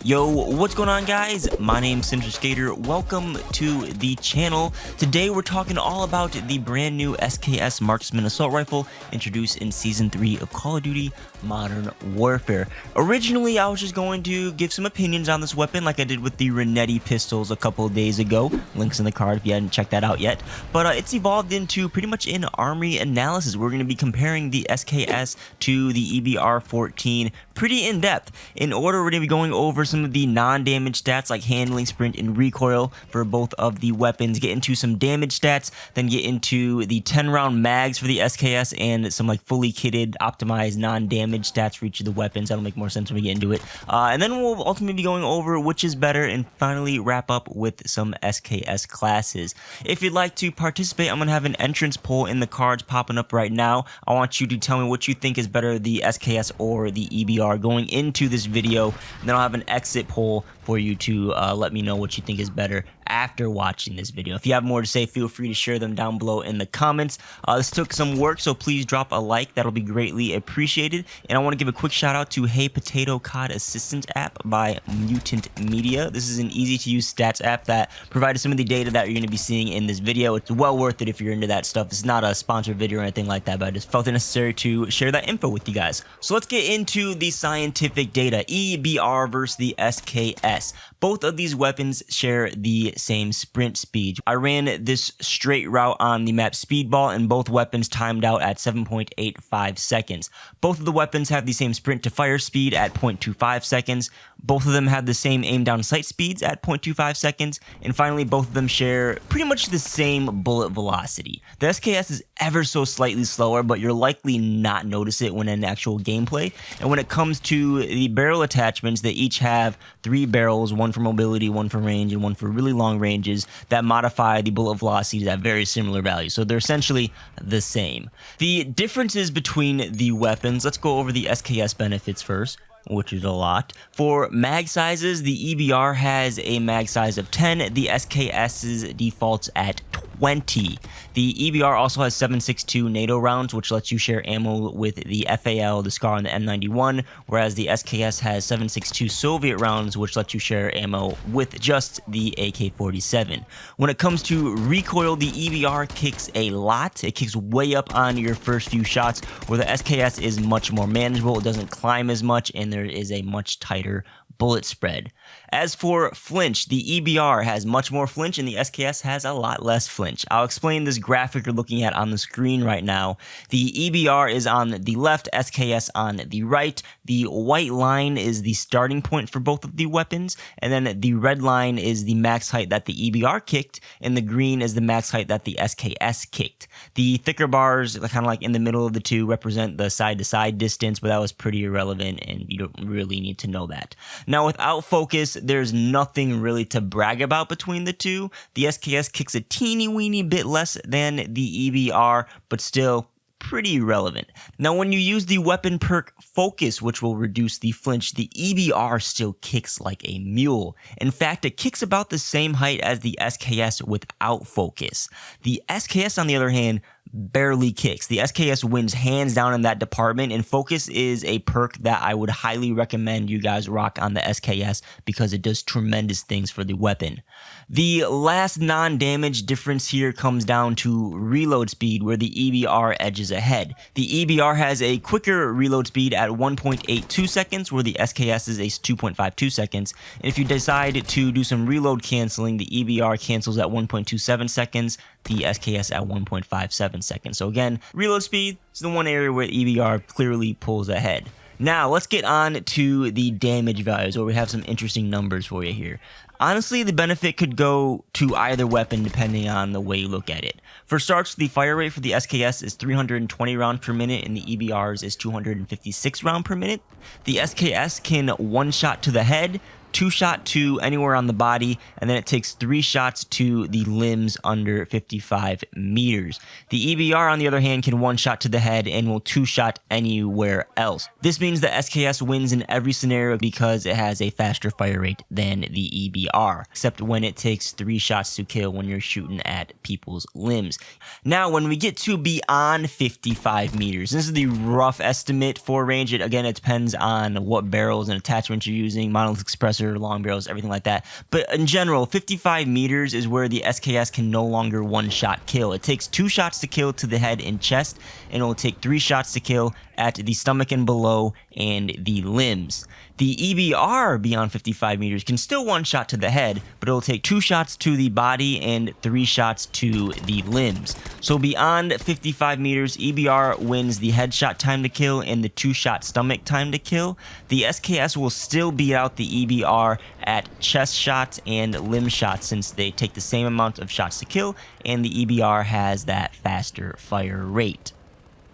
Yo, what's going on, guys? My name's Central Skater. Welcome to the channel. Today we're talking all about the brand new SKS Marksman assault rifle introduced in Season 3 of Call of Duty Modern Warfare. Originally, I was just going to give some opinions on this weapon like I did with the Renetti pistols a couple of days ago. Links in the card if you hadn't checked that out yet. But it's evolved into pretty much an Armory analysis. We're going to be comparing the SKS to the EBR-14 pretty in depth. In order, we're going to be going over some of the non-damage stats like handling, sprint, and recoil for both of the weapons, get into some damage stats, then get into the 10-round mags for the SKS and some like fully kitted, optimized non-damage stats for each of the weapons. That'll make more sense when we get into it. And then we'll ultimately be going over which is better and finally wrap up with some SKS classes. If you'd like to participate, I'm going to have an entrance poll in the cards popping up right now. I want you to tell me what you think is better, the SKS or the EBR going into this video, and then I'll have an exit poll for you to let me know what you think is better after watching this video. If you have more to say, feel free to share them down below in the comments. This took some work, so please drop a like. That'll be greatly appreciated. And I want to give a quick shout out to Hey Potato COD Assistant app by Mutant Media. This is an easy to use stats app that provides some of the data that you're going to be seeing in this video. It's well worth it if you're into that stuff. It's not a sponsored video or anything like that, but I just felt it necessary to share that info with you guys. So let's get into the scientific data. EBR versus the SKS. Both of these weapons share the same sprint speed. I ran this straight route on the map Speedball, and both weapons timed out at 7.85 seconds. Both of the weapons have the same sprint to fire speed at 0.25 seconds. Both of them have the same aim down sight speeds at 0.25 seconds. And finally, both of them share pretty much the same bullet velocity. The SKS is ever so slightly slower, but you'll likely not notice it when in actual gameplay. And when it comes to the barrel attachments, they each have 3 barrels, one for mobility, one for range, and one for really long ranges that modify the bullet velocities at very similar values. So they're essentially the same. The differences between the weapons, let's go over the SKS benefits first, which is a lot. For mag sizes, the EBR has a mag size of 10. The SKS's defaults at 20. The EBR also has 7.62 NATO rounds, which lets you share ammo with the FAL, the SCAR, and the M91, whereas the SKS has 7.62 Soviet rounds, which lets you share ammo with just the AK-47. When it comes to recoil, the EBR kicks a lot. It kicks way up on your first few shots, where the SKS is much more manageable. It doesn't climb as much, and there is a much tighter bullet spread. As for flinch, the EBR has much more flinch and the SKS has a lot less flinch. I'll explain this graphic you're looking at on the screen right now. The EBR is on the left, SKS on the right. The white line is the starting point for both of the weapons, and then the red line is the max height that the EBR kicked, and the green is the max height that the SKS kicked. The thicker bars, kind of like in the middle of the two, represent the side-to-side distance, but that was pretty irrelevant, and you don't really need to know that. Now, without focus, there's nothing really to brag about between the two. The SKS kicks a teeny weeny bit less than the EBR, but still pretty irrelevant. Now, when you use the weapon perk focus, which will reduce the flinch, the EBR still kicks like a mule. In fact, it kicks about the same height as the SKS without focus. The SKS, on the other hand, barely kicks. The SKS wins hands down in that department, and focus is a perk that I would highly recommend you guys rock on the SKS because it does tremendous things for the weapon. The last non-damage difference here comes down to reload speed, where the EBR edges ahead. The EBR has a quicker reload speed at 1.82 seconds, where the SKS is a 2.52 seconds. And if you decide to do some reload canceling, the EBR cancels at 1.27 seconds, the SKS at 1.57 seconds. So again, reload speed is the one area where EBR clearly pulls ahead. Now, let's get on to the damage values, where we have some interesting numbers for you here. Honestly, the benefit could go to either weapon depending on the way you look at it. For starts, the fire rate for the SKS is 320 rounds per minute and the EBR's is 256 rounds per minute. The SKS can one shot to the head, 2 shot to anywhere on the body, and then it takes 3 shots to the limbs under 55 meters. The EBR, on the other hand, can 1 shot to the head and will 2 shot anywhere else. This means the SKS wins in every scenario because it has a faster fire rate than the EBR, except when it takes 3 shots to kill when you're shooting at people's limbs. Now, when we get to beyond 55 meters, this is the rough estimate for range. It depends on what barrels and attachments you're using, monolith expressor, laser, long barrels, everything like that. But in general, 55 meters is where the SKS can no longer one-shot kill. It takes 2 shots to kill to the head and chest, and it will take 3 shots to kill at the stomach and below and the limbs. The EBR beyond 55 meters can still one shot to the head, but it'll take 2 shots to the body and 3 shots to the limbs. So beyond 55 meters, EBR wins the headshot time to kill and the 2-shot stomach time to kill. The SKS will still beat out the EBR at chest shots and limb shots since they take the same amount of shots to kill, and the EBR has that faster fire rate.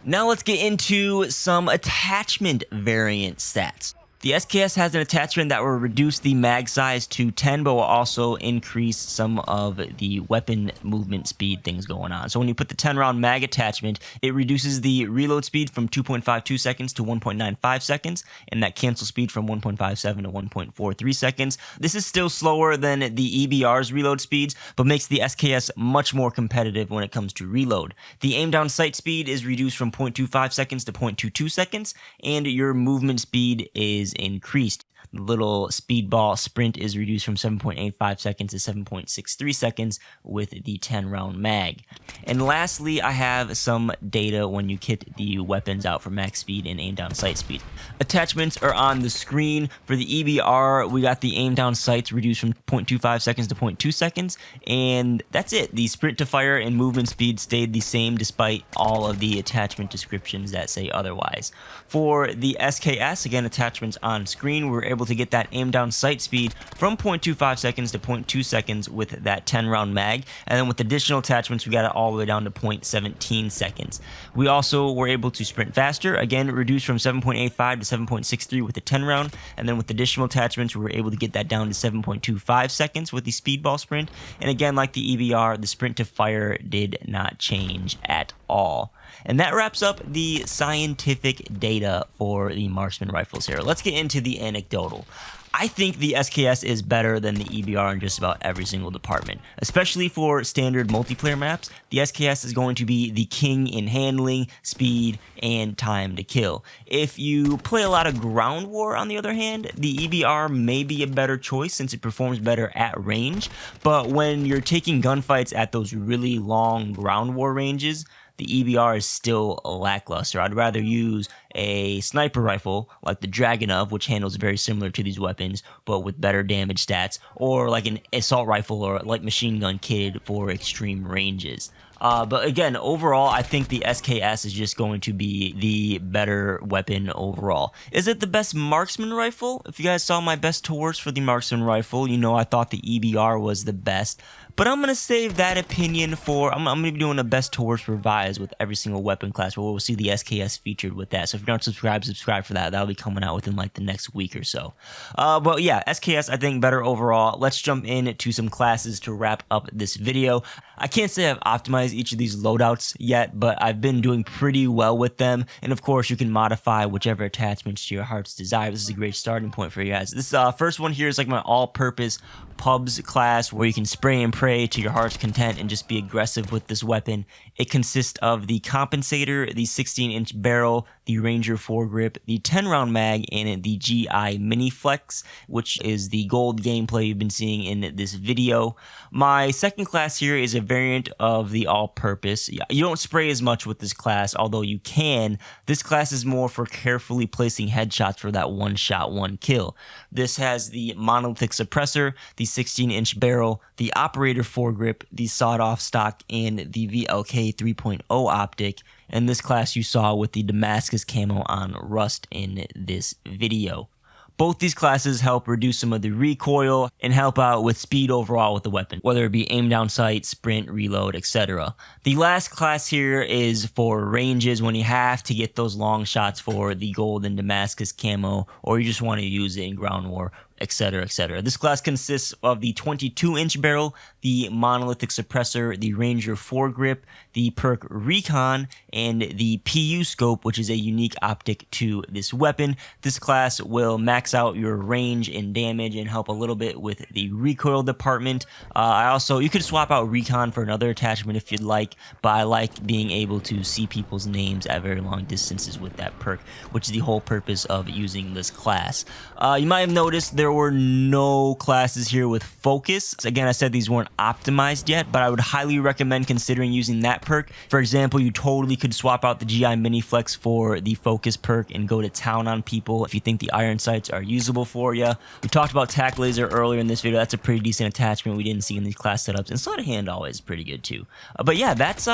Now let's get into some attachment variant stats. The SKS has an attachment that will reduce the mag size to 10, but will also increase some of the weapon movement speed things going on. So when you put the 10-round mag attachment, it reduces the reload speed from 2.52 seconds to 1.95 seconds, and that cancel speed from 1.57 to 1.43 seconds. This is still slower than the EBR's reload speeds, but makes the SKS much more competitive when it comes to reload. The aim down sight speed is reduced from 0.25 seconds to 0.22 seconds, and your movement speed is increased. The little speedball sprint is reduced from 7.85 seconds to 7.63 seconds with the 10-round mag. And lastly, I have some data when you kit the weapons out for max speed and aim down sight speed. Attachments are on the screen. For the EBR, we got the aim down sights reduced from 0.25 seconds to 0.2 seconds, and that's it. The sprint to fire and movement speed stayed the same despite all of the attachment descriptions that say otherwise. For the SKS, again, attachments on screen, we're able to get that aim down sight speed from 0.25 seconds to 0.2 seconds with that 10-round mag, and then with additional attachments we got it all the way down to 0.17 seconds. We also were able to sprint faster, again reduced from 7.85 to 7.63 with the 10-round, and then with additional attachments we were able to get that down to 7.25 seconds with the speedball sprint. And again, like the EBR, the sprint to fire did not change at all. And that wraps up the scientific data for the Marksman rifles here. Let's get into the anecdotal. I think the SKS is better than the EBR in just about every single department. Especially for standard multiplayer maps, the SKS is going to be the king in handling, speed, and time to kill. If you play a lot of ground war, on the other hand, the EBR may be a better choice since it performs better at range. But when you're taking gunfights at those really long ground war ranges, the EBR is still lackluster. I'd rather use a sniper rifle like the Dragunov, which handles very similar to these weapons, but with better damage stats, or like an assault rifle or light machine gun kitted for extreme ranges. But again, overall, I think the SKS is just going to be the better weapon overall. Is it the best marksman rifle? If you guys saw my best to worst for the marksman rifle, you know I thought the EBR was the best. But I'm going to save that opinion for, I'm going to be doing a best to worst revise with every single weapon class where we'll see the SKS featured with that. So if you're not subscribed, subscribe for that. That'll be coming out within like the next week or so. But yeah, SKS I think better overall. Let's jump into some classes to wrap up this video. I can't say I've optimized each of these loadouts yet, but I've been doing pretty well with them. And of course, you can modify whichever attachments to your heart's desire. This is a great starting point for you guys. This first one here is like my all-purpose pubs class where you can spray and pray to your heart's content and just be aggressive with this weapon. It consists of the compensator, the 16-inch barrel, the Ranger foregrip, the 10-round mag, and the GI Mini Flex, which is the gold gameplay you've been seeing in this video. My second class here is a variant of the all-purpose. You don't spray as much with this class, although you can. This class is more for carefully placing headshots for that one-shot, one-kill. This has the monolithic suppressor, the 16-inch barrel, the operator foregrip, the sawed-off stock, and the VLK 3.0 optic. And this class you saw with the Damascus camo on Rust in this video. Both these classes help reduce some of the recoil and help out with speed overall with the weapon, whether it be aim down sight, sprint, reload, etc. The last class here is for ranges when you have to get those long shots for the gold and Damascus camo, or you just want to use it in ground war, etc., etc. This class consists of the 22-inch barrel, the monolithic suppressor, the Ranger foregrip, the perk Recon and the PU scope, which is a unique optic to this weapon. This class will max out your range and damage and help a little bit with the recoil department. You could swap out Recon for another attachment if you'd like, but I like being able to see people's names at very long distances with that perk, which is the whole purpose of using this class. You might have noticed there were no classes here with focus. Again, I said these weren't optimized yet, but I would highly recommend considering using that perk. For example, you totally could swap out the GI Mini Flex for the focus perk and go to town on people if you think the iron sights are usable for you. We talked about tac laser earlier in this video. That's a pretty decent attachment we didn't see in these class setups, and sleight of hand always is pretty good too. But yeah, that's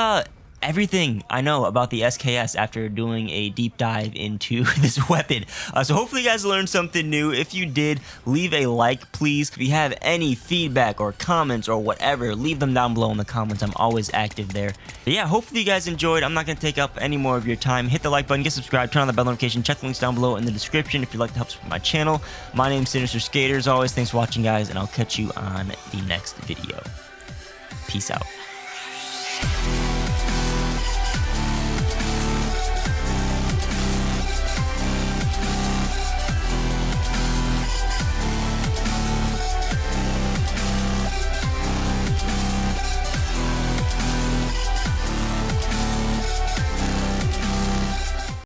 everything I know about the SKS after doing a deep dive into this weapon. So hopefully you guys learned something new. If you did, leave a like, please. If you have any feedback or comments or whatever, leave them down below in the comments. I'm always active there. But yeah, hopefully you guys enjoyed. I'm not going to take up any more of your time. Hit the like button, get subscribed, turn on the bell notification, check the links down below in the description if you'd like to help support my channel. My name's Sinister Skater. As always, thanks for watching, guys, and I'll catch you on the next video. Peace out.